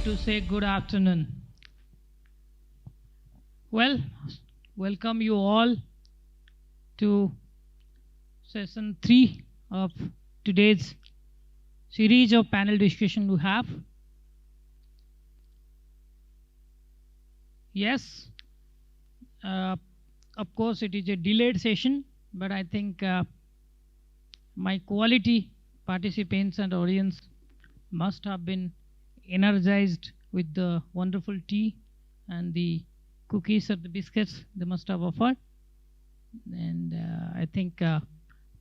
to say good afternoon. Well, welcome you all to session 3 of today's series of panel discussion we have. Yes, of course it is a delayed session, but I think my quality participants and audience must have been energized with the wonderful tea and the cookies or the biscuits they must have offered. And I think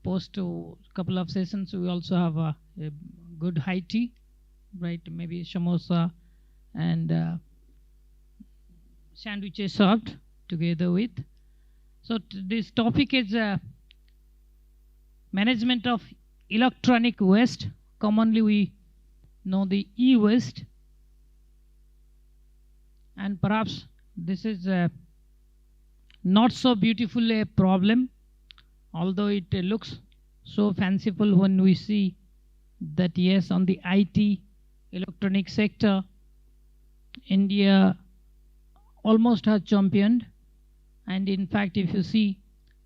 post a couple of sessions we also have a good high tea, right? Maybe samosa and sandwiches served together with. So this topic is management of electronic waste. Commonly we know the e-waste, and perhaps this is not so beautiful a problem, although it looks so fanciful when we see that yes, on the IT electronic sector India almost has championed, and in fact if you see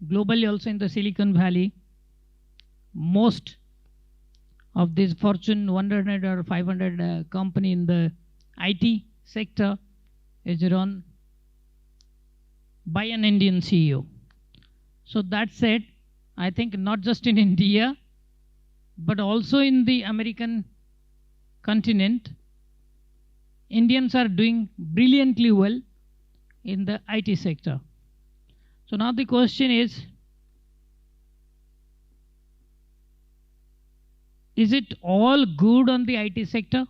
globally also in the Silicon Valley, most of this Fortune 100 or 500 company in the IT sector is run by an Indian CEO. So that said, I think not just in India, but also in the American continent, Indians are doing brilliantly well in the IT sector. So now the question is it all good on the IT sector?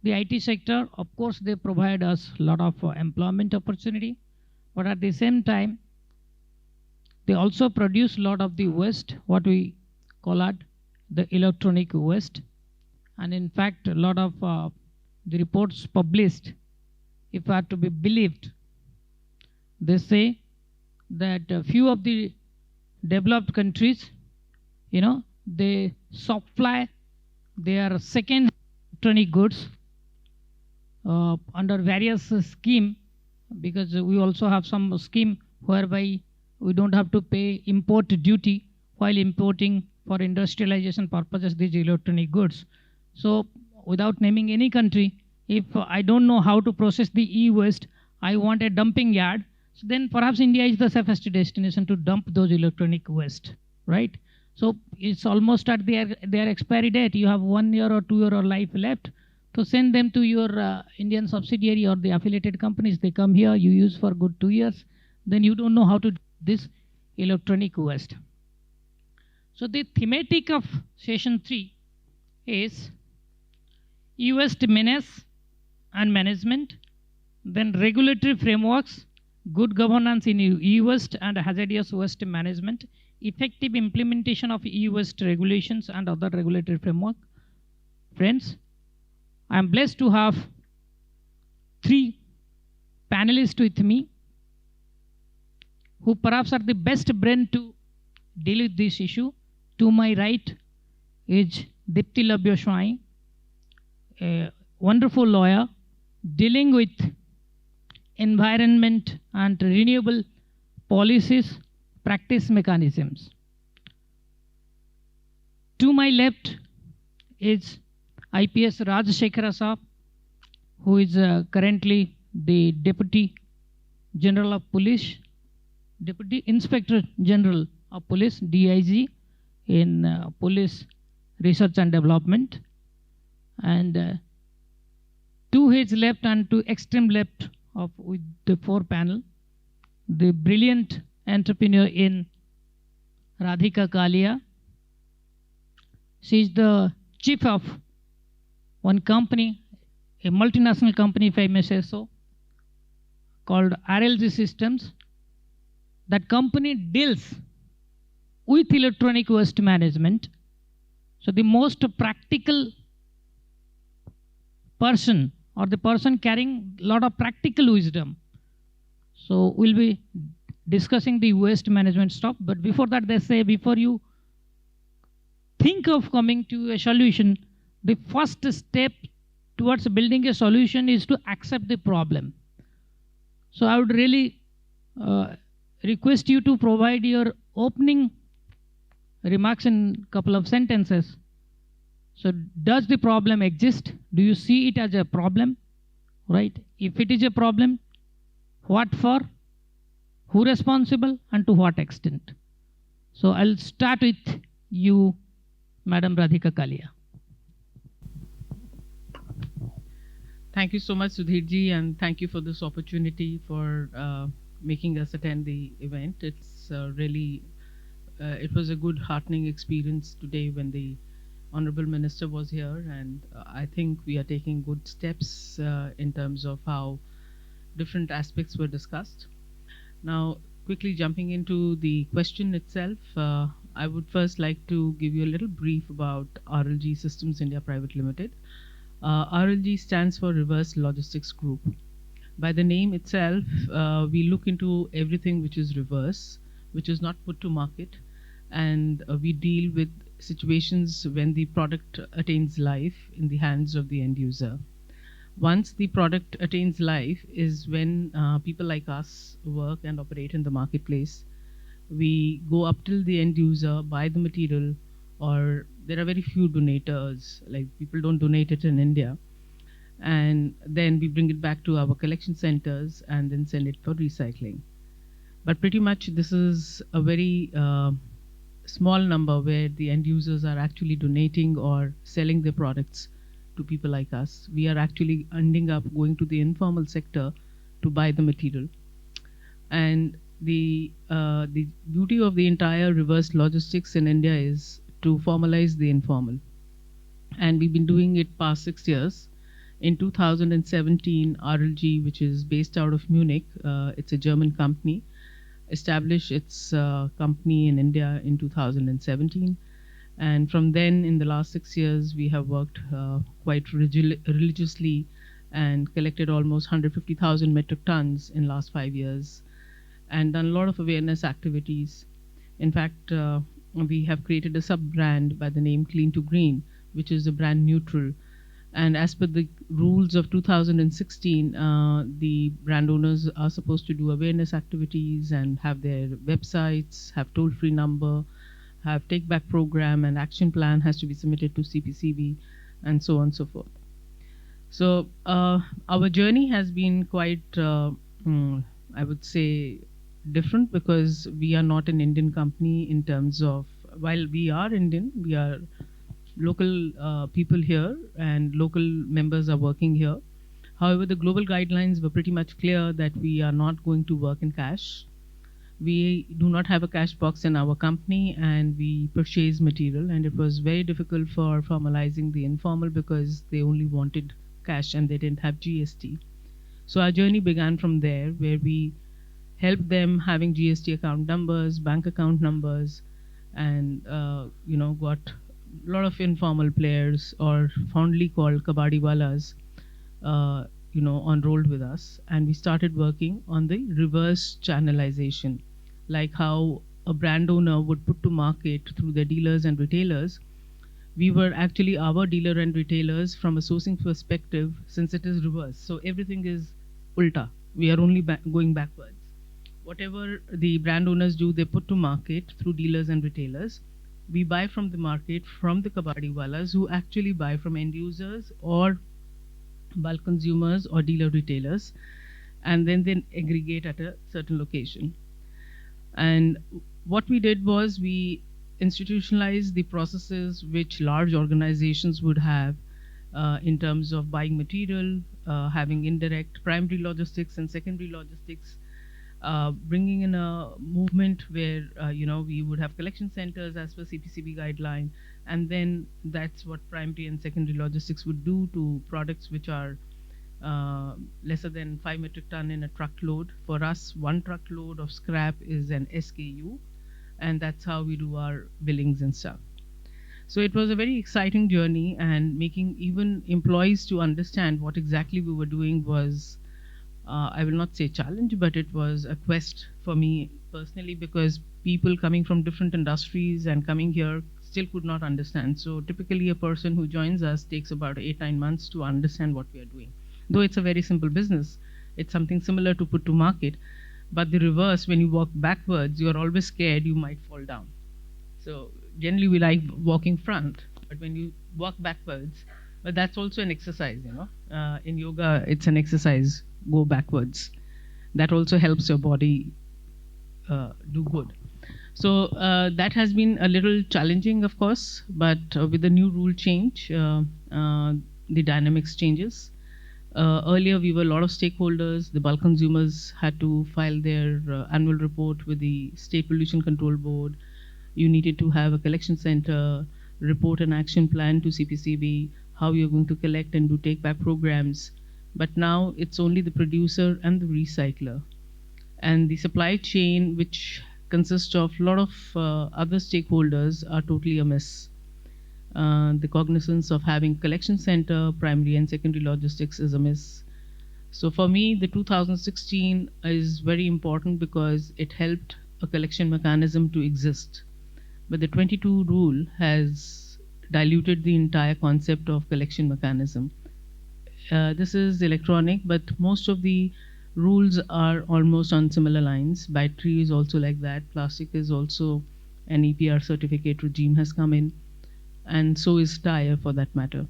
The IT sector, of course, they provide us a lot of employment opportunity, but at the same time, they also produce a lot of the waste, what we call it the electronic waste. And in fact, a lot of the reports published, if are to be believed, they say that a few of the developed countries, you know, they supply their second electronic goods under various scheme, because we also have some scheme whereby we don't have to pay import duty while importing for industrialization purposes these electronic goods. So without naming any country, if I don't know how to process the e-waste, I want a dumping yard, so then perhaps India is the safest destination to dump those electronic waste, right? So it's almost at their expiry date. You have 1 year or 2 year of life left. So send them to your Indian subsidiary or the affiliated companies. They come here, you use for good 2 years. Then you don't know how to do this electronic waste. So the thematic of session 3 is e-waste menace and management, then regulatory frameworks, good governance in e-waste and hazardous waste management, effective implementation of e-waste regulations and other regulatory framework. Friends, I am blessed to have 3 panelists with me who perhaps are the best brain to deal with this issue. To my right is Dipti Lavya Swain, a wonderful lawyer dealing with environment and renewable policies, practice mechanisms. To my left is IPS RajaShekhara M, who is currently the Deputy General of Police, Deputy Inspector General of Police, DIG, in Police Research and Development. And to his left and to extreme left of with the 4 panel, the brilliant entrepreneur in Radhika Kalia. She is the chief of one company, a multinational company, if I may say so, called RLG Systems. That company deals with electronic waste management. So the most practical person, or the person carrying a lot of practical wisdom. So we'll be discussing the waste management stuff, but before that they say before you think of coming to a solution, the first step towards building a solution is to accept the problem. So I would really request you to provide your opening remarks in a couple of sentences. So does the problem exist? Do you see it as a problem? Right? If it is a problem, what for? Who responsible and to what extent? So I'll start with you, Madam Radhika Kalia. Thank you so much, Sudhirji, and thank you for this opportunity for making us attend the event. It's really, it was a good, heartening experience today when the Honorable Minister was here, and I think we are taking good steps in terms of how different aspects were discussed. Now, quickly jumping into the question itself, I would first like to give you a little brief about RLG Systems India Private Limited. RLG stands for Reverse Logistics Group. By the name itself, we look into everything which is reverse, which is not put to market, and we deal with situations when the product attains life in the hands of the end user. Once the product attains life is when people like us work and operate in the marketplace. We go up till the end user, buy the material, or there are very few donators, like people don't donate it in India. And then we bring it back to our collection centers and then send it for recycling. But pretty much this is a very small number where the end users are actually donating or selling their products to people like us. We are actually ending up going to the informal sector to buy the material. And the beauty of the entire reverse logistics in India is to formalize the informal. And we've been doing it past 6 years. In 2017, RLG, which is based out of Munich, it's a German company, established its company in India in 2017. And from then, in the last 6 years, we have worked quite religiously and collected almost 150,000 metric tons in last 5 years and done a lot of awareness activities. In fact, we have created a sub-brand by the name Clean to Green, which is a brand neutral. And as per the rules of 2016, the brand owners are supposed to do awareness activities and have their websites, have toll-free number, have take-back program, and action plan has to be submitted to CPCB, and so on and so forth. So our journey has been quite, I would say, different because we are not an Indian company in terms of, while we are Indian, we are local people here and local members are working here. However, the global guidelines were pretty much clear that we are not going to work in cash. We do not have a cash box in our company and we purchase material, and it was very difficult for formalizing the informal because they only wanted cash and they didn't have GST. So our journey began from there, where we helped them having GST account numbers, bank account numbers, and got a lot of informal players, or fondly called kabadiwalas, enrolled with us, and we started working on the reverse channelization, like how a brand owner would put to market through their dealers and retailers. We were actually our dealer and retailers from a sourcing perspective, since it is reverse. So everything is ulta. We are only going backwards. Whatever the brand owners do, they put to market through dealers and retailers. We buy from the market from the kabadiwalas, who actually buy from end users or bulk consumers or dealer retailers, and then they aggregate at a certain location. And what we did was we institutionalized the processes which large organizations would have in terms of buying material, having indirect primary logistics and secondary logistics, bringing in a movement where we would have collection centers as per CPCB guideline, and then that's what primary and secondary logistics would do to products which are lesser than 5 metric ton in a truckload. For us, 1 truckload of scrap is an SKU, and that's how we do our billings and stuff. So it was a very exciting journey, and making even employees to understand what exactly we were doing was, I will not say challenge, but it was a quest for me personally, because people coming from different industries and coming here still could not understand. So typically a person who joins us takes about 8-9 months to understand what we are doing. Though it's a very simple business, it's something similar to put to market. But the reverse, when you walk backwards, you're always scared you might fall down. So generally we like walking front, but when you walk backwards, but that's also an exercise, in yoga, it's an exercise, go backwards. That also helps your body do good. So that has been a little challenging, of course, but with the new rule change, the dynamics changes. Earlier, we were a lot of stakeholders. The bulk consumers had to file their annual report with the State Pollution Control Board. You needed to have a collection center, report an action plan to CPCB, how you're going to collect and do take-back programs. But now it's only the producer and the recycler. And the supply chain, which consists of a lot of other stakeholders, are totally amiss. The cognizance of having collection center, primary and secondary logistics is amiss. So for me, the 2016 is very important because it helped a collection mechanism to exist. But the 22 rule has diluted the entire concept of collection mechanism. This is electronic, but most of the rules are almost on similar lines. Battery is also like that. Plastic is also an EPR certificate regime has come in, and so is tire for that matter.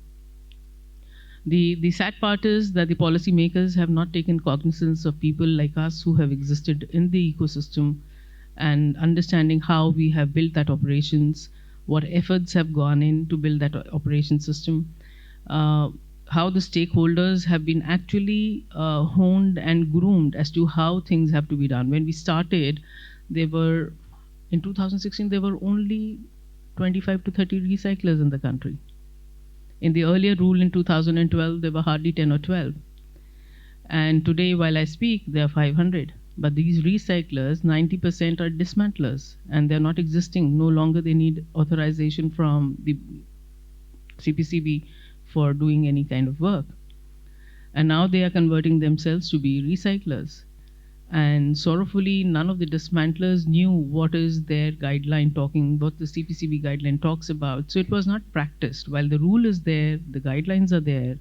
The sad part is that the policymakers have not taken cognizance of people like us who have existed in the ecosystem and understanding how we have built that operations, what efforts have gone in to build that operation system, how the stakeholders have been actually honed and groomed as to how things have to be done. When we started, in 2016, there were only 25 to 30 recyclers in the country. In the earlier rule in 2012, there were hardly 10 or 12. And today, while I speak, there are 500. But these recyclers, 90% are dismantlers, and they're not existing. No longer they need authorization from the CPCB for doing any kind of work. And now they are converting themselves to be recyclers. And sorrowfully, none of the dismantlers knew what is their guideline talking, what the CPCB guideline talks about. So it was not practiced. While the rule is there, the guidelines are there,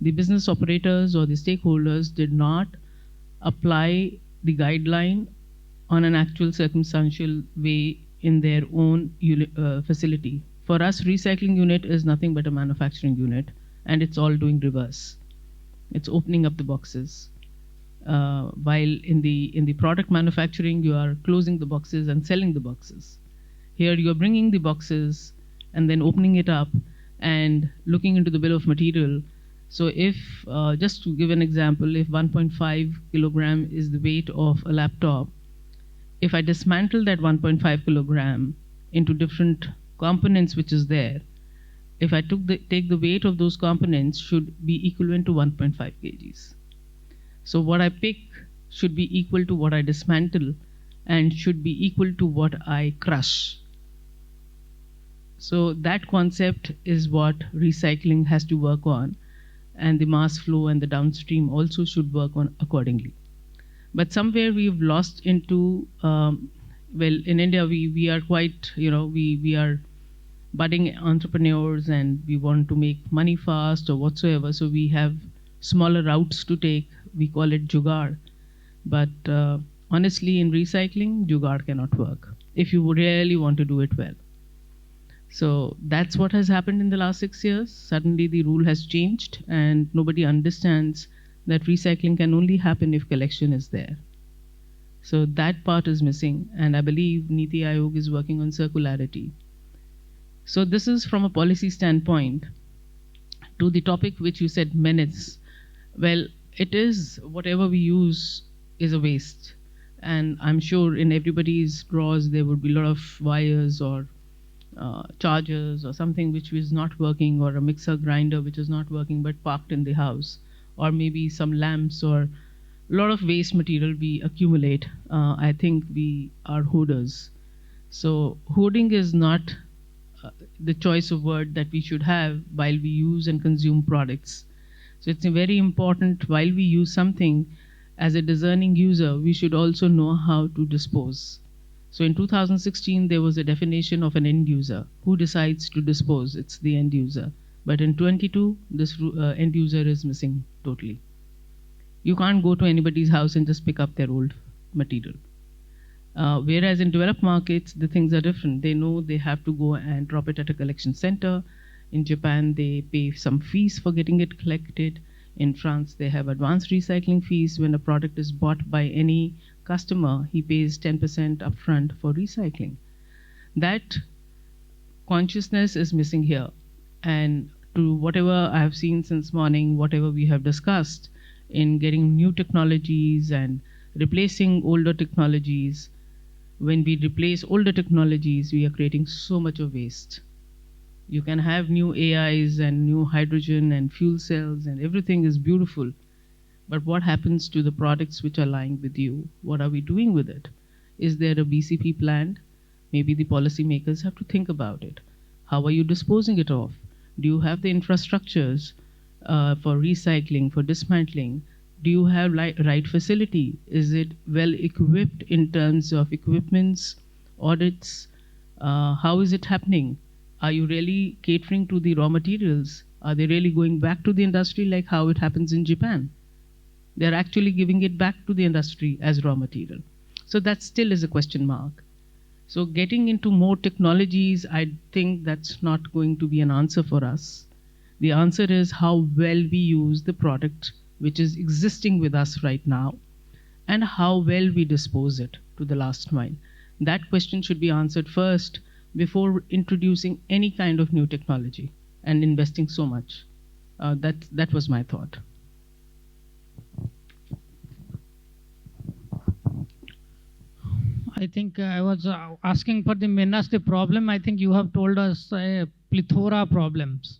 the business operators or the stakeholders did not apply the guideline on an actual circumstantial way in their own facility. For us, recycling unit is nothing but a manufacturing unit, and it's all doing reverse. It's opening up the boxes. While in the product manufacturing, you are closing the boxes and selling the boxes. Here, you are bringing the boxes and then opening it up and looking into the bill of material. So if, just to give an example, if 1.5 kilogram is the weight of a laptop, if I dismantle that 1.5 kilogram into different components which is there, if I take the weight of those components should be equivalent to 1.5 kgs. So what I pick should be equal to what I dismantle and should be equal to what I crush. So that concept is what recycling has to work on, and the mass flow and the downstream also should work on accordingly. But somewhere we've lost into, well, in India we are quite, we are budding entrepreneurs and we want to make money fast or whatsoever, so we have smaller routes to take. We call it jugaad. But honestly, in recycling, jugaad cannot work if you really want to do it well. So that's what has happened in the last 6 years. Suddenly the rule has changed and nobody understands that recycling can only happen if collection is there. So that part is missing, and I believe Niti Aayog is working on circularity. So this is from a policy standpoint. To the topic which you said, MENACE. Well, it is, whatever we use is a waste. And I'm sure in everybody's drawers there would be a lot of wires or chargers or something which is not working, or a mixer grinder which is not working but parked in the house, or maybe some lamps, or a lot of waste material we accumulate. I think we are hoarders. So hoarding is not the choice of word that we should have while we use and consume products. So it's very important, while we use something, as a discerning user, we should also know how to dispose. So in 2016, there was a definition of an end user. Who decides to dispose? It's the end user. But in 22, this end user is missing totally. You can't go to anybody's house and just pick up their old material. Whereas in developed markets, the things are different. They know they have to go and drop it at a collection center. In Japan, they pay some fees for getting it collected. In France, they have advanced recycling fees. When a product is bought by any customer, he pays 10% upfront for recycling. That consciousness is missing here. And to whatever I have seen since morning, whatever we have discussed in getting new technologies and replacing older technologies, when we replace older technologies, we are creating so much of waste. You can have new AIs and new hydrogen and fuel cells and everything is beautiful. But what happens to the products which are lying with you? What are we doing with it? Is there a BCP planned? Maybe the policymakers have to think about it. How are you disposing it off? Do you have the infrastructures for recycling, for dismantling? Do you have right facility? Is it well equipped in terms of equipments, audits? How is it happening? Are you really catering to the raw materials? Are they really going back to the industry like how it happens in Japan? They're actually giving it back to the industry as raw material. So that still is a question mark. So getting into more technologies, I think that's not going to be an answer for us. The answer is how well we use the product which is existing with us right now and how well we dispose it to the last mile. That question should be answered first before introducing any kind of new technology and investing so much. That was my thought. I think I was asking for the MENACE the problem. I think you have told us a plethora problems.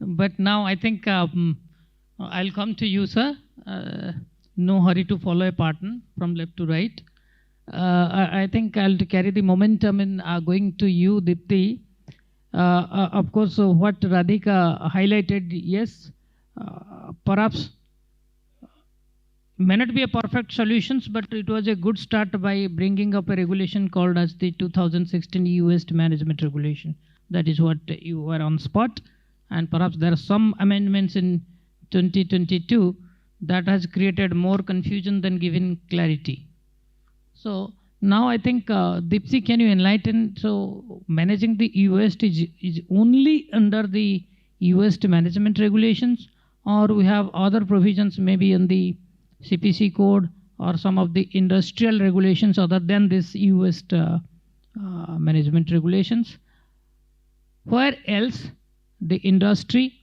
But now I think I'll come to you, sir. No hurry to follow a pattern from left to right. I think I'll carry the momentum in going to you, Dipti. Of course, what Radhika highlighted, yes, perhaps may not be a perfect solutions, but it was a good start by bringing up a regulation called as the 2016 EU-Waste Management Regulation. That is what you were on spot. And perhaps there are some amendments in 2022 that has created more confusion than given clarity. So now I think, Dipti, can you enlighten? So managing the e-waste is only under the e-waste management regulations, or we have other provisions maybe in the CPC code or some of the industrial regulations other than this e-waste management regulations? Where else the industry,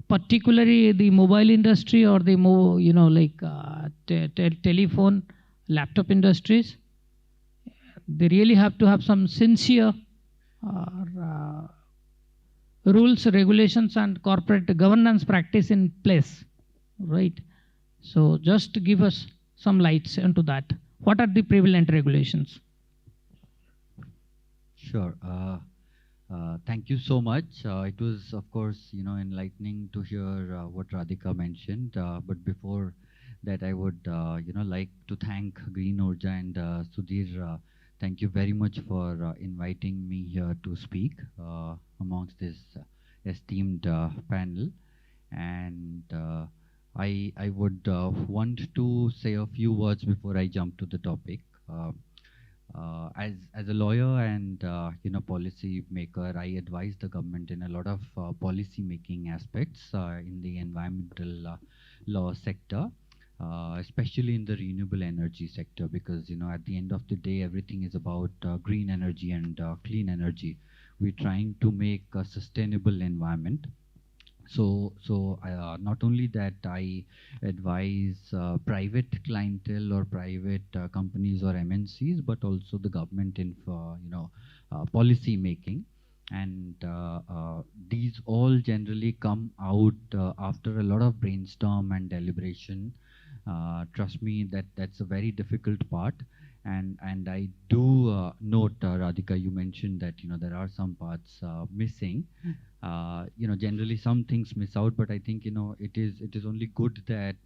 particularly the mobile industry or the telephone, laptop industries, they really have to have some sincere rules, regulations, and corporate governance practice in place, right? So just to give us some lights into that. What are the prevalent regulations? Sure. Thank you so much. It was, of course, enlightening to hear what Radhika mentioned. But before that, I would, like to thank Green Urja and Sudhir. Thank you very much for inviting me here to speak amongst this esteemed panel. And I would want to say a few words before I jump to the topic. As a lawyer and policy maker, I advise the government in a lot of policy making aspects in the environmental law sector, especially in the renewable energy sector, because at the end of the day, everything is about green energy and clean energy. We're trying to make a sustainable environment. So not only that, I advise private clientele or private companies or MNCs, but also the government in policy making. And these all generally come out after a lot of brainstorm and deliberation. Trust me, that's a very difficult part. And I do note, Radhika, you mentioned that there are some parts missing. Generally some things miss out, but I think, it is only good that,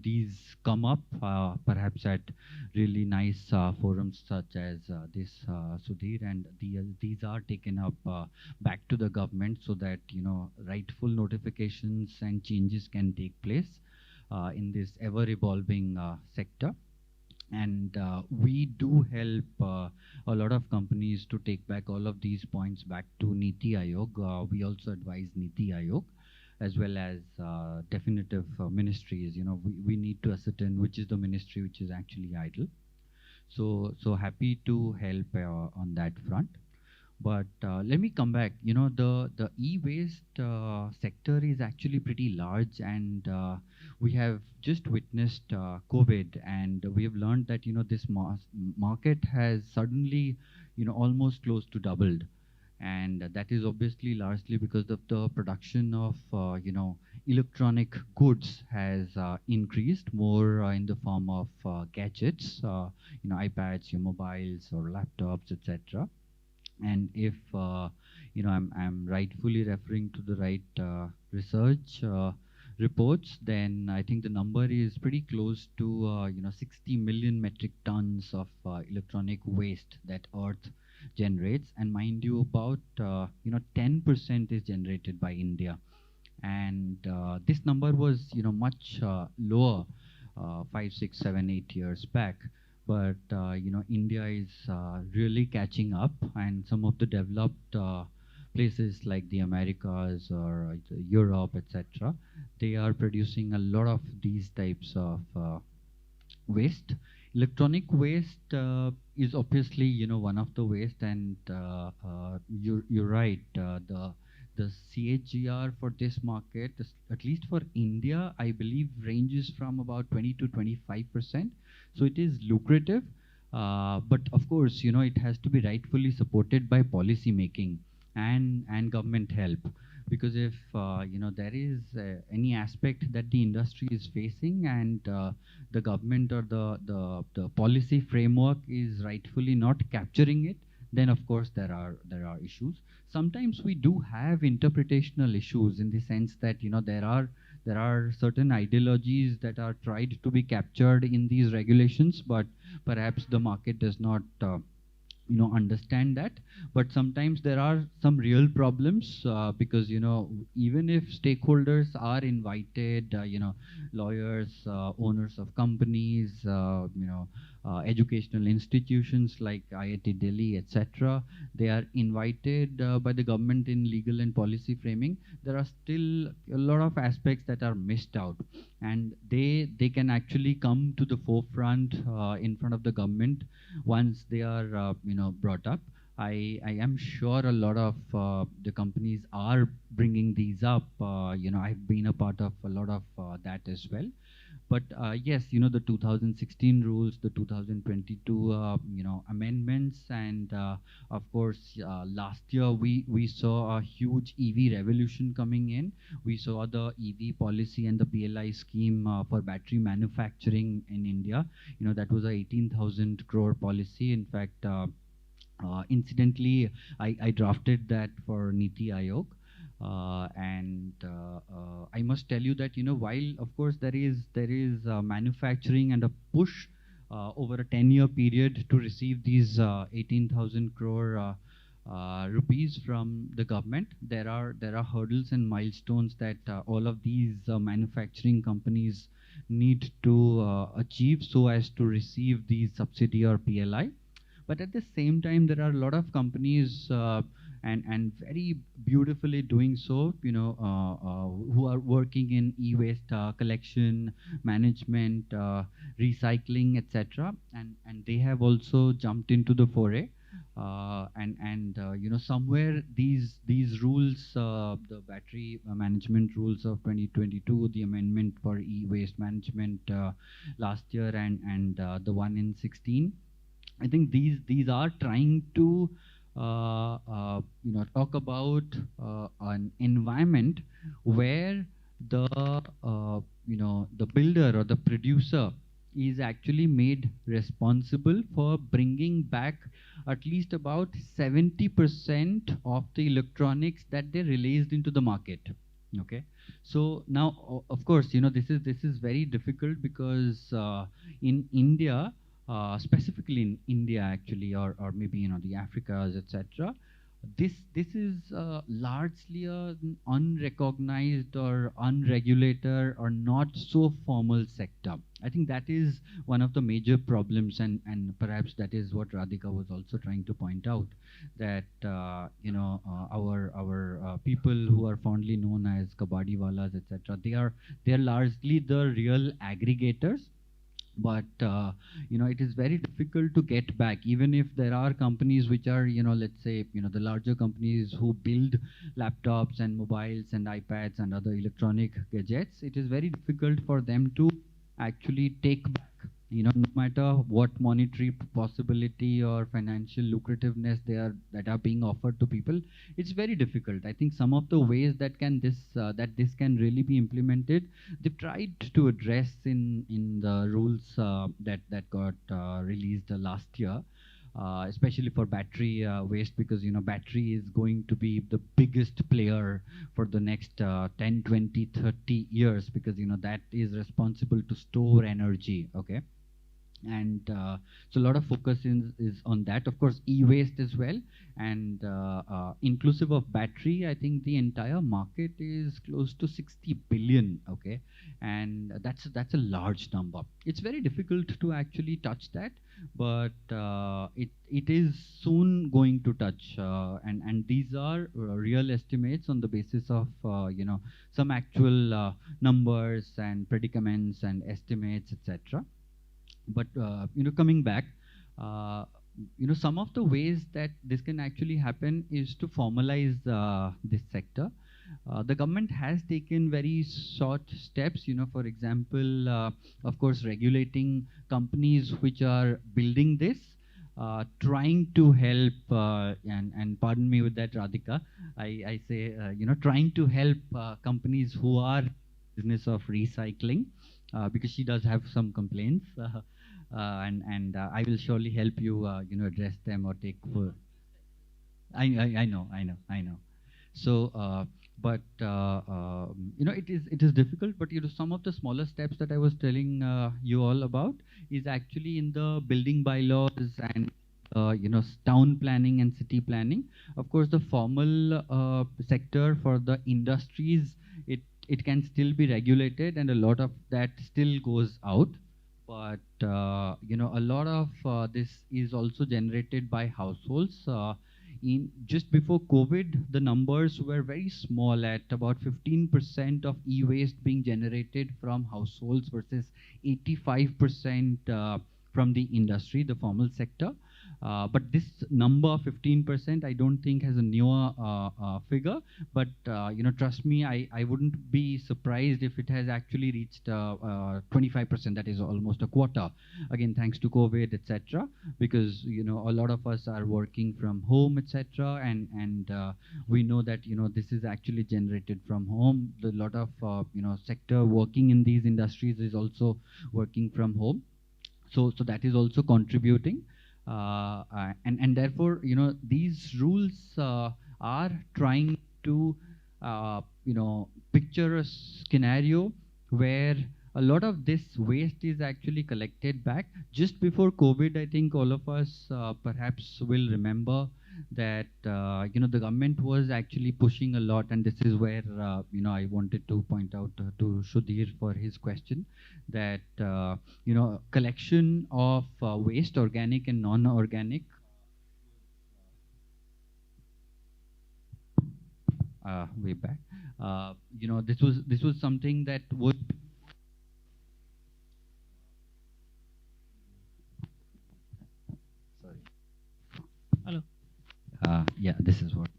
these come up, perhaps at really nice forums such as this, Sudhir, and these are taken up back to the government so that, rightful notifications and changes can take place in this ever-evolving sector. And we do help a lot of companies to take back all of these points back to Niti Aayog. We also advise Niti Aayog as well as definitive ministries. We need to ascertain which is the ministry which is actually idle. So happy to help on that front. But let me come back. The e-waste sector is actually pretty large, and we have just witnessed COVID, and we have learned that this market has suddenly almost close to doubled, and that is obviously largely because of the production of electronic goods has increased more in the form of gadgets, iPads, your mobiles or laptops, etc. And if I'm rightfully referring to the right research reports, then I think the number is pretty close to 60 million metric tons of electronic waste that Earth generates. And mind you, about 10% is generated by India, and this number was much lower 5, 6, 7, 8 years back. But India is really catching up, and some of the developed places like the Americas or Europe, etc., they are producing a lot of these types of waste. Electronic waste is obviously one of the waste, and you're right. The CAGR for this market, at least for India, I believe ranges from about 20 to 25%. So it is lucrative, but of course, it has to be rightfully supported by policy making and government help. Because if there is any aspect that the industry is facing, and the government or the policy framework is rightfully not capturing it, then of course there are issues. Sometimes we do have interpretational issues, in the sense that there are certain ideologies that are tried to be captured in these regulations, but perhaps the market does not understand that. But sometimes there are some real problems, because even if stakeholders are invited, lawyers, owners of companies, educational institutions like IIT Delhi, etc., they are invited by the government in legal and policy framing, there are still a lot of aspects that are missed out, and they can actually come to the forefront in front of the government once they are brought up. I am sure a lot of the companies are bringing these up. I've been a part of a lot of that as well. But yes, the 2016 rules, the 2022 amendments, and of course last year we saw a huge EV revolution coming in. We saw the EV policy and the PLI scheme for battery manufacturing in India. That was a 18,000 crore policy. In fact, incidentally, I drafted that for Niti Aayog. I must tell you that while of course there is manufacturing and a push over a 10-year period to receive these 18,000 crore rupees from the government, there are hurdles and milestones that all of these manufacturing companies need to achieve so as to receive the subsidy or PLI. But at the same time, there are a lot of companies and very beautifully doing so, who are working in e-waste collection, management, recycling, etc. And they have also jumped into the foray. Somewhere these rules, the battery management rules of 2022, the amendment for e-waste management last year, and the one in 16. I think these are trying to talk about an environment where the the builder or the producer is actually made responsible for bringing back at least about 70% of the electronics that they released into the market. Okay, so now of course this is very difficult because in India, specifically in India actually, or maybe the Africas, etc. This is largely an unrecognized or unregulated or not so formal sector. I think that is one of the major problems, and perhaps that is what Radhika was also trying to point out, that our people who are fondly known as kabadiwalas, etc. They are largely the real aggregators, but it is very difficult to get back, even if there are companies which are let's say the larger companies who build laptops and mobiles and iPads and other electronic gadgets. It is very difficult for them to actually take back, no matter what monetary possibility or financial lucrativeness that are being offered to people. It's very difficult. I think some of the ways that this can really be implemented, they've tried to address in the rules that got released last year, especially for battery waste, because battery is going to be the biggest player for the next 10, 20, 30 years, because that is responsible to store energy. Okay, and so a lot of focus is on that. Of course, e-waste as well, and inclusive of battery, I think the entire market is close to 60 billion. Okay, and that's a large number. It's very difficult to actually touch that, but it is soon going to touch, and these are real estimates on the basis of some actual numbers and predicaments and estimates, etc. But coming back, some of the ways that this can actually happen is to formalize this sector. The government has taken very short steps, for example, of course, regulating companies which are building this, trying to help, and pardon me with that, Radhika, I say, trying to help companies who are business of recycling, because she does have some complaints. And I will surely help you, address them or take for. I know. So, but it is difficult. But some of the smaller steps that I was telling you all about is actually in the building bylaws and town planning and city planning. Of course, the formal sector for the industries, it can still be regulated, and a lot of that still goes out. But a lot of this is also generated by households. In just before COVID, the numbers were very small, at about 15% of e-waste being generated from households versus 85% from the industry, the formal sector. But this number, 15%, I don't think has a newer figure. But trust me, I wouldn't be surprised if it has actually reached 25%. That is almost a quarter. Again, thanks to COVID, etc. Because a lot of us are working from home, etc. And we know that this is actually generated from home. A lot of sector working in these industries is also working from home. So that is also contributing. And therefore, these rules are trying to, picture a scenario where a lot of this waste is actually collected back. Just before COVID, I think all of us perhaps will remember that, the government was actually pushing a lot, and this is where, I wanted to point out to Sudhir for his question, that, collection of waste, organic and non-organic, way back, this was something that would. Sorry. Hello. Yeah, this is what.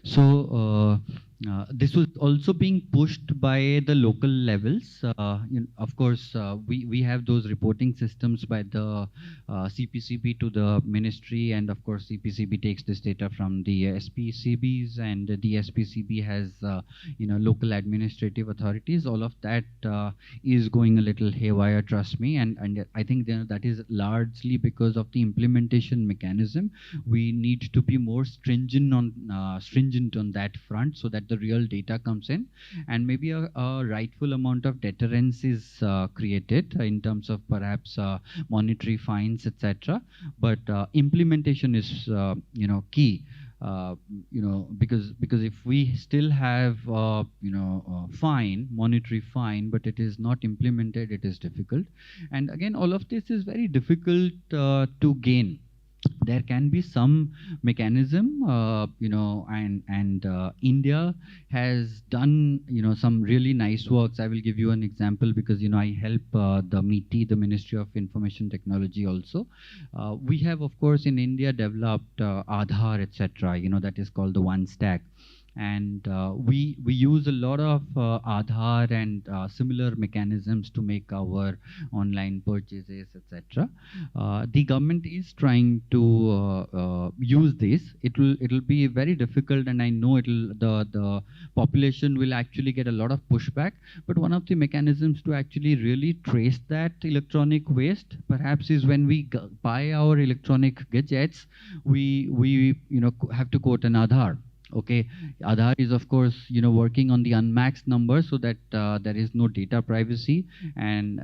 So This was also being pushed by the local levels. Of course, we have those reporting systems by the CPCB to the ministry, and of course CPCB takes this data from the SPCBs, and the SPCB has local administrative authorities. All of that is going a little haywire, trust me, and I think that is largely because of the implementation mechanism. We need to be more stringent on that front, so that the real data comes in, and maybe a rightful amount of deterrence is created in terms of perhaps monetary fines, etc. But implementation is key. Because if we still have monetary fine, but it is not implemented, it is difficult. And again, all of this is very difficult to gain. There can be some mechanism, and India has done, some really nice works. I will give you an example because, I help the MITI, the Ministry of Information Technology also. We have, of course, in India developed Aadhaar, etc., that is called the One Stack. And we use a lot of Aadhaar and similar mechanisms to make our online purchases, etc. The government is trying to use this. It'll be very difficult, and I know the population will actually get a lot of pushback. But one of the mechanisms to actually really trace that electronic waste, perhaps, is when we buy our electronic gadgets, we have to quote an Aadhaar. Okay, Aadhaar is, of course, working on the unmaxed number, so that there is no data privacy and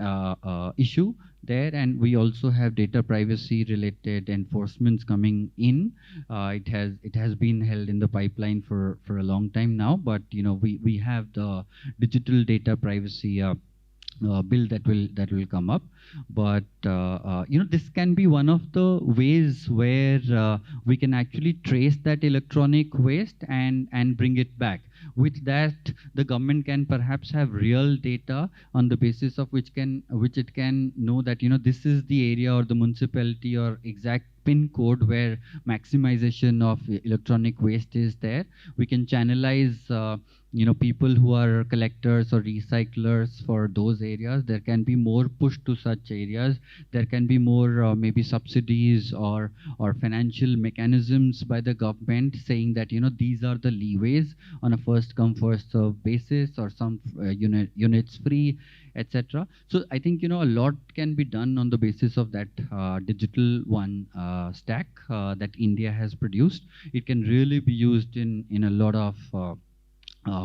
issue there. And we also have data privacy related enforcements coming in. It has been held in the pipeline for a long time now, but we have the digital data privacy bill that will come up. But this can be one of the ways where we can actually trace that electronic waste and bring it back. With that, the government can perhaps have real data on the basis of which it can know that this is the area or the municipality or exact PIN code where maximization of electronic waste is there. We can channelize people who are collectors or recyclers for those areas. There can be more push to such areas. There can be more maybe subsidies or financial mechanisms by the government saying that these are the leeways on a first come first serve basis, or some units free, etc. So I think a lot can be done on the basis of that digital one stack that India has produced. It can really be used in a lot of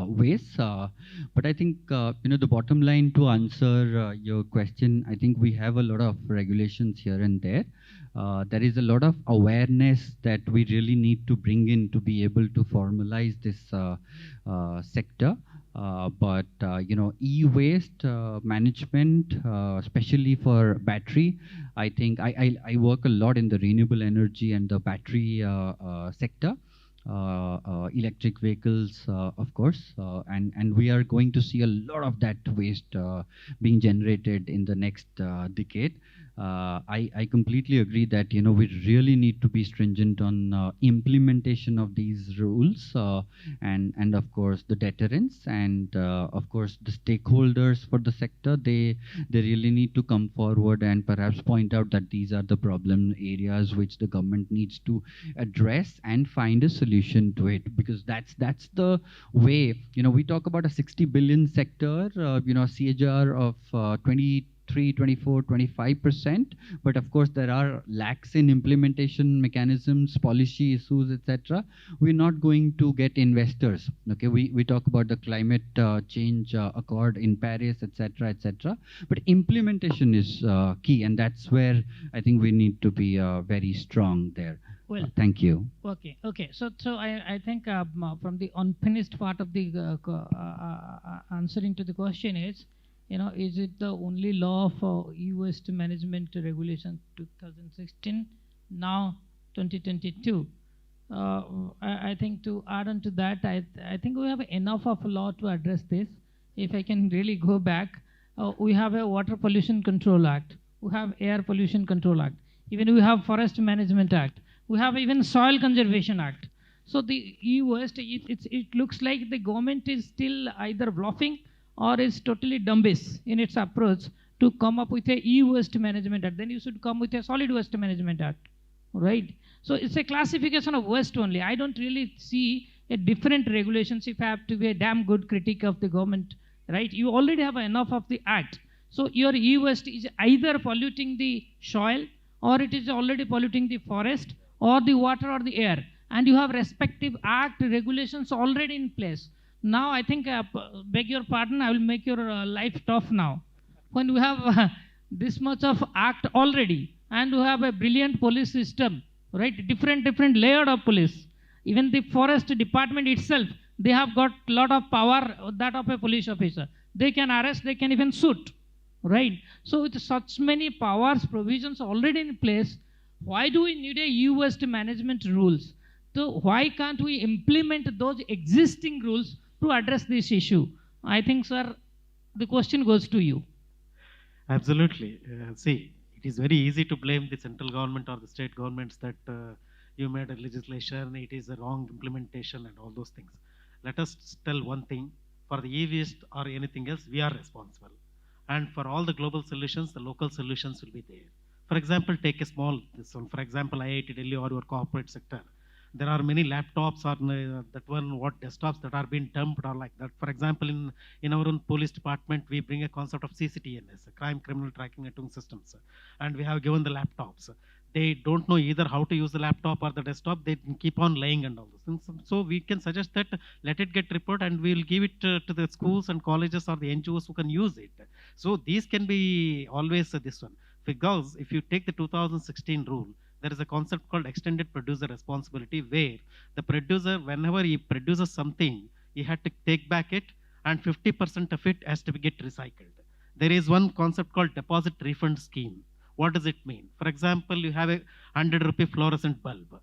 ways. But I think the bottom line, to answer your question, I think we have a lot of regulations here and there. There is a lot of awareness that we really need to bring in to be able to formalize this sector. But e-waste management, especially for battery, I think I work a lot in the renewable energy and the battery sector. Electric vehicles, of course, and we are going to see a lot of that waste being generated in the next decade. I completely agree that we really need to be stringent on implementation of these rules, and of course the deterrence, and of course the stakeholders for the sector. They really need to come forward and perhaps point out that these are the problem areas which the government needs to address and find a solution to it, because that's the way. We talk about a 60 billion sector, CAGR of 23, 24, 25%, but of course there are lacks in implementation mechanisms, policy issues, etc. We're not going to get investors. Okay, we talk about the climate change accord in Paris, etc., etc. But implementation is key, and that's where I think we need to be very strong there. Well, thank you. Okay. So I think from the unfinished part of the answering to the question is, is it the only law for e-waste management regulation 2016, now 2022? I think to add on to that, I think we have enough of a law to address this. If I can really go back, we have a Water Pollution Control Act, we have Air Pollution Control Act, even we have Forest Management Act, we have even Soil Conservation Act. So the e-waste, it looks like the government is still either bluffing or is totally dumbish in its approach to come up with a e-waste management act. Then you should come with a solid waste management act, right? So it's a classification of waste only. I don't really see a different regulations if I have to be a damn good critic of the government, right? You already have enough of the act. So your e-waste is either polluting the soil, or it is already polluting the forest or the water or the air. And you have respective act regulations already in place. Now I think, beg your pardon, I will make your life tough now. When we have this much of act already, and we have a brilliant police system, right? Different layered of police. Even the forest department itself, they have got a lot of power, that of a police officer. They can arrest, they can even shoot, right? So with such many powers, provisions already in place, why do we need a e-waste management rules? So why can't we implement those existing rules to address this issue? I think, sir, the question goes to you. Absolutely. See, it is very easy to blame the central government or the state governments that you made a legislation, it is a wrong implementation and all those things. Let us tell one thing, for the e-waste or anything else, we are responsible. And for all the global solutions, the local solutions will be there. For example, take a small, this one, for example, IIT Delhi or your corporate sector. There are many laptops or desktops that are being dumped or like that. For example, in our own police department, we bring a concept of CCTNS, Crime Criminal Tracking Network Systems, and we have given the laptops. They don't know either how to use the laptop or the desktop. They keep on laying and all those things. So we can suggest that let it get report and we'll give it to the schools and colleges or the NGOs who can use it. So these can be always this one. Because if you take the 2016 rule, there is a concept called extended producer responsibility, where the producer, whenever he produces something, he had to take back it and 50% of it has to get recycled. There is one concept called deposit refund scheme. What does it mean? For example, you have a 100 rupee fluorescent bulb.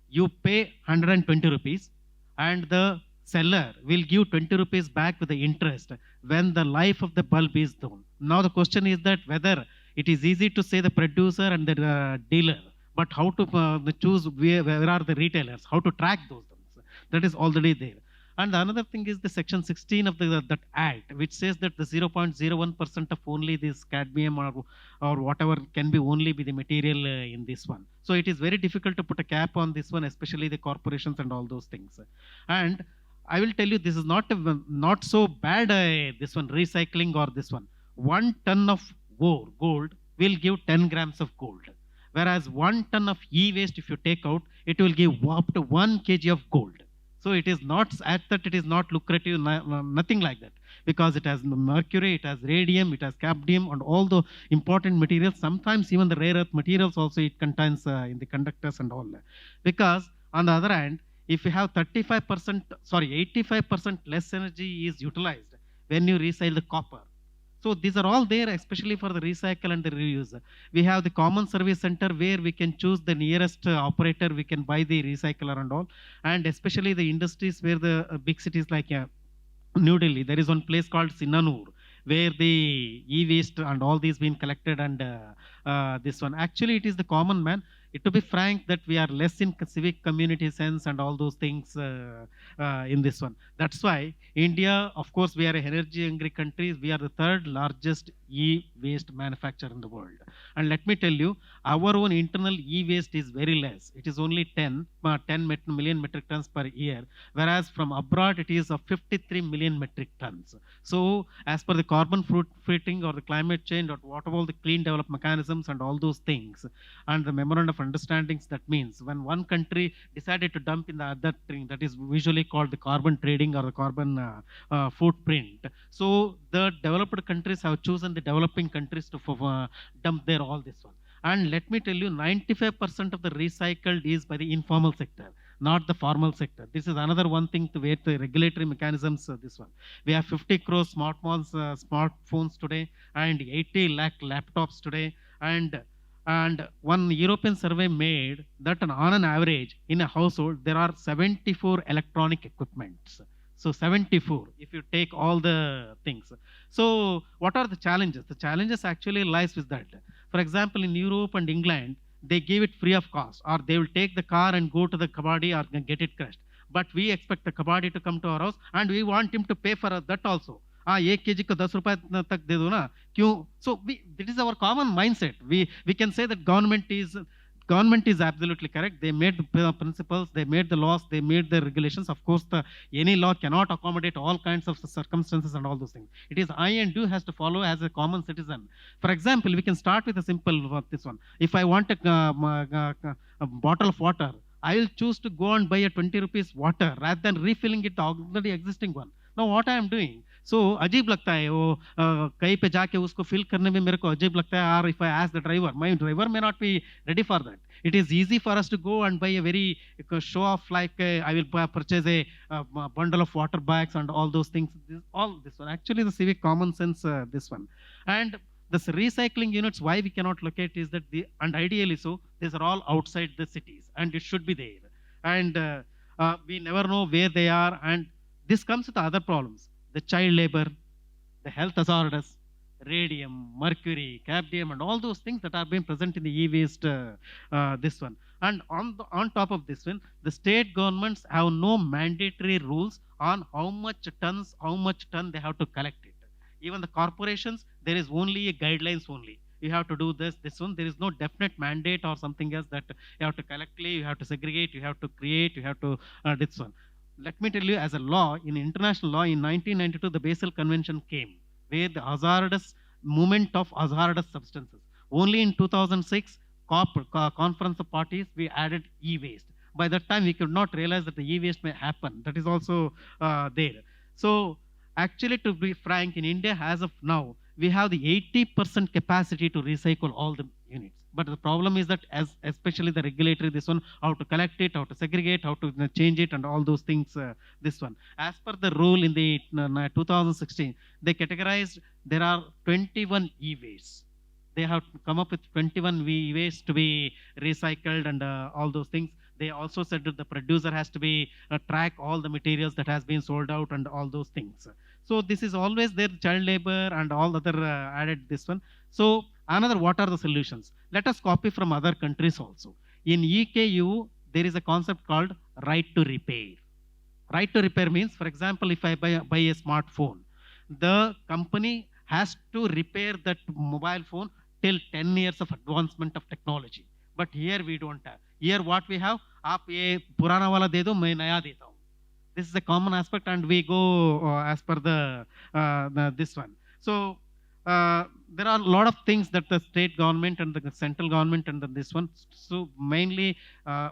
You pay 120 rupees and the seller will give 20 rupees back with the interest when the life of the bulb is done. Now the question is that whether it is easy to say the producer and the dealer, but how to choose where are the retailers, how to track those things. That is already there. And the another thing is the section 16 of that act, which says that the 0.01% of only this cadmium or whatever can be only be the material in this one. So it is very difficult to put a cap on this one, especially the corporations and all those things. And I will tell you, this is not so bad, this one, recycling or this one. 1 ton of gold will give 10 grams of gold. Whereas 1 ton of e-waste, if you take out, it will give up to 1 kg of gold. So it is not at that, it is not lucrative, nothing like that. Because it has mercury, it has radium, it has cadmium, and all the important materials. Sometimes even the rare earth materials also it contains in the conductors and all that. Because on the other hand, if you have 85% less energy is utilized when you recycle the copper. So these are all there, especially for the recycle and the reuse. We have the common service center where we can choose the nearest operator, we can buy the recycler and all. And especially the industries where the big cities like New Delhi, there is one place called Sinanur, where the e-waste and all these being collected and this one. Actually, it is the common man. To be frank, that we are less in civic community sense and all those things in this one. That's why India, of course, we are a energy hungry country. We are the 3rd largest e-waste manufacturer in the world. And let me tell you, our own internal e-waste is very less. It is only 10 million metric tons per year, whereas from abroad it is of 53 million metric tons. So as per the carbon footprint or the climate change or what all the clean development mechanisms and all those things and the memorandum of understandings, that means when one country decided to dump in the other thing, that is usually called the carbon trading or the carbon footprint. So the developed countries have chosen the developing countries to dump their all this one. And let me tell you, 95% of the recycled is by the informal sector, not the formal sector. This is another one thing to wait the regulatory mechanisms. This one, we have 50 crore smartphones today and 80 lakh laptops today, and one European survey made that on an average in a household there are 74 electronic equipments. So 74, if you take all the things. So what are the challenges? The challenges actually lies with that. For example, in Europe and England, they give it free of cost, or they will take the car and go to the kabaddi or get it crushed. But we expect the kabadi to come to our house and we want him to pay for that also. हाँ 1 kg को 10 रुपए तक दे दो ना क्यों? So that is our common mindset. We can say that government is absolutely correct. They made the principles, they made the laws, they made the regulations. Of course, any law cannot accommodate all kinds of circumstances and all those things. It is I and you has to follow as a common citizen. For example, we can start with a simple this one. If I want a bottle of water, I will choose to go and buy a 20 rupees water rather than refilling it the already existing one. Now what I am doing? So अजीब लगता है वो कहीं पे जाके उसको fill करने में मेरे को अजीब लगता है. Or if I ask the driver, my driver may not be ready for that. It is easy for us to go and buy a very show off like I will purchase a bundle of water bags and all those things. All this one actually the civic common sense this one. And this recycling units, why we cannot locate is that and ideally so these are all outside the cities and it should be there. And we never know where they are, and this comes with other problems. The child labor, the health hazards, radium, mercury, cadmium, and all those things that are being present in the e-waste, this one. And on top of this one, the state governments have no mandatory rules on how much ton they have to collect it. Even the corporations, there is only a guidelines only. You have to do this one. There is no definite mandate or something else that you have to collect, you have to segregate, you have to create, you have to this one. Let me tell you, as a law, in international law, in 1992, the Basel Convention came, where the hazardous movement of hazardous substances. Only in 2006, conference of parties, we added e-waste. By that time, we could not realize that the e-waste may happen. That is also there. So, actually, to be frank, in India, as of now, we have the 80% capacity to recycle all the units. But the problem is that especially the regulatory, this one, how to collect it, how to segregate, how to change it, and all those things, this one. As per the rule in the 2016, they categorized, there are 21 e-wastes. They have come up with 21 e-wastes to be recycled and all those things. They also said that the producer has to be track all the materials that has been sold out and all those things. So this is always there, child labor and all other added this one. So another, what are the solutions? Let us copy from other countries also. In EKU, there is a concept called right to repair. Right to repair means, for example, if I buy a smartphone, the company has to repair that mobile phone till 10 years of advancement of technology. But here we don't have. Here what we have, आप ये पुराना वाला दे दो, मैं नया देता हूँ. This is a common aspect, and we go as per this one. So there are a lot of things that the state government and the central government and this one. So mainly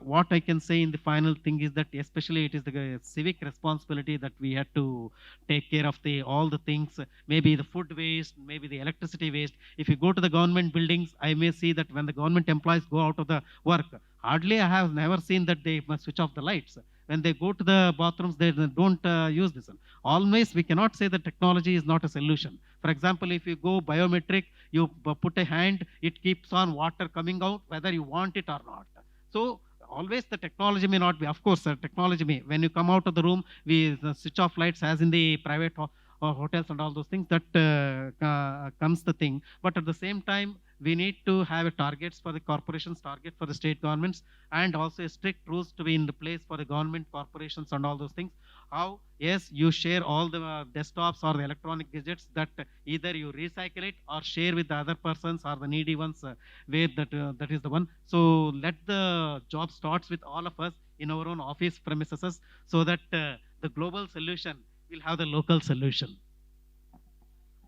what I can say in the final thing is that especially it is the civic responsibility that we had to take care of all the things, maybe the food waste, maybe the electricity waste. If you go to the government buildings, I may see that when the government employees go out of the work, hardly I have never seen that they must switch off the lights. When they go to the bathrooms, they don't use this one. Always, we cannot say that technology is not a solution. For example, if you go biometric, you put a hand, it keeps on water coming out, whether you want it or not. So, always the technology may not be, of course, technology may. When you come out of the room, we switch off lights as in the private hotels and all those things, that comes the thing. But at the same time, we need to have targets for the corporations, target for the state governments, and also strict rules to be in the place for the government, corporations, and all those things. How? Yes, you share all the desktops or the electronic gadgets that either you recycle it or share with the other persons or the needy ones, where that is the one. So let the job starts with all of us in our own office premises, so that the global solution will have the local solution.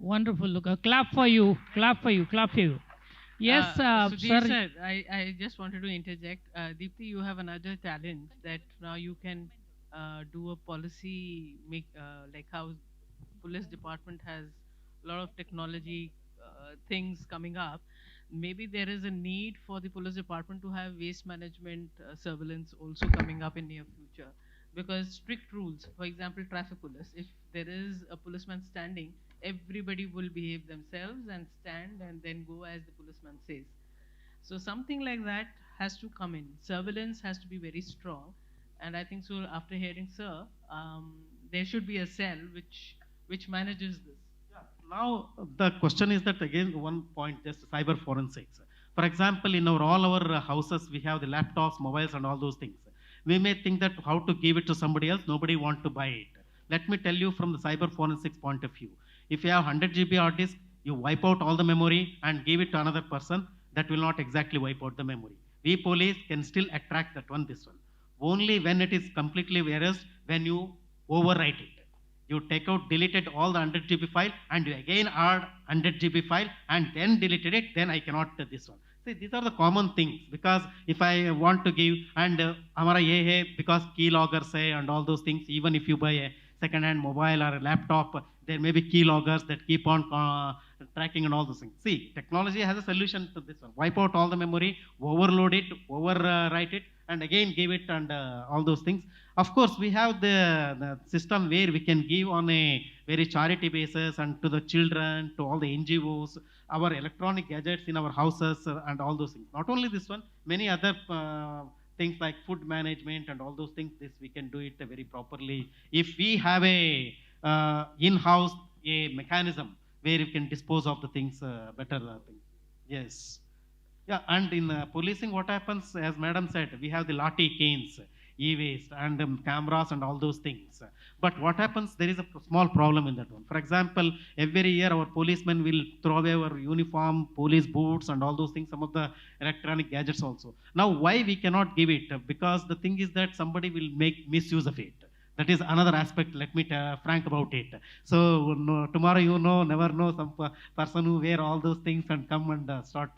Wonderful. Look, a clap for you. Clap for you. Clap for you. Yes, Sudhir sir. sir, I just wanted to interject. Deepti, you have another talent that now you can do a policy, like how police department has a lot of technology things coming up. Maybe there is a need for the police department to have waste management surveillance also coming up in near future. Because strict rules, for example, traffic police, if there is a policeman standing, everybody will behave themselves and stand and then go as the policeman says. So something like that has to come in. Surveillance has to be very strong. And I think so after hearing sir, there should be a cell which manages this. Yeah. Now the question is that again one point, just cyber forensics. For example, in all our houses, we have the laptops, mobiles, and all those things. we may think that how to give it to somebody else, nobody want to buy it. Let me tell you from the cyber forensics point of view. If you have 100 GB hard disk, you wipe out all the memory and give it to another person, that will not exactly wipe out the memory. We police can still attract that one, this one. Only when it is completely erased, when you overwrite it. You take out, deleted all the 100 GB file, and you again add 100 GB file, and then deleted it, then I cannot this one. See, these are the common things, because if I want to give, and hamara ye hai, because keyloggers say, and all those things, even if you buy a second-hand mobile or a laptop, there may be keyloggers that keep on tracking and all those things. See, technology has a solution to this one. Wipe out all the memory, overload it, overwrite it, and again give it, and all those things. Of course, we have the system where we can give on a very charity basis, and to the children, to all the NGOs, our electronic gadgets in our houses, and all those things. Not only this one, many other things like food management and all those things, this we can do it very properly. If we have a in-house a mechanism where you can dispose of the things better. Yes. Yeah, and in policing, what happens, as madam said, we have the lathi canes, e-waste, and cameras and all those things. But what happens, there is a small problem in that one. For example, every year our policemen will throw away our uniform, police boots, and all those things, some of the electronic gadgets also. Now, why we cannot give it? Because the thing is that somebody will make misuse of it. That is another aspect, let me frank about it. So no, tomorrow you know, never know, some person who wear all those things and come and start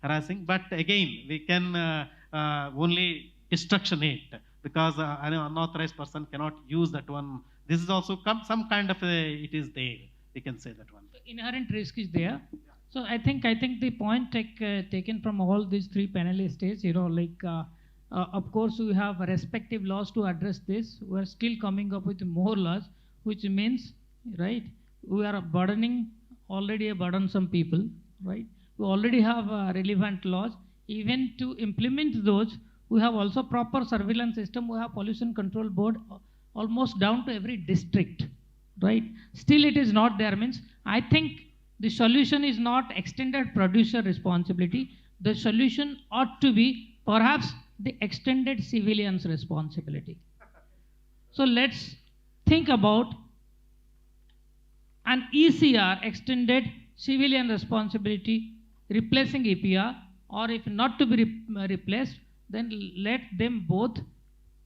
harassing. But again, we can only destruction it, because an unauthorized person cannot use that one. This is also some kind of it is there. We can say that one. Inherent risk is there. So I think the point taken from all these three panelists is, of course, we have respective laws to address this. We are still coming up with more laws, which means, right, we are already burdensome people, right? We already have relevant laws. Even to implement those, we have also proper surveillance system. We have pollution control board almost down to every district, right? Still it is not there. Means I think the solution is not extended producer responsibility. The solution ought to be perhaps the extended civilian's responsibility. So let's think about an ECR, extended civilian responsibility, replacing EPR, or if not to be replaced, then let them both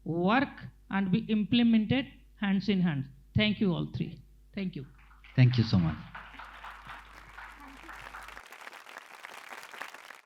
work and be implemented hands in hand. Thank you all three. Thank you. Thank you so much.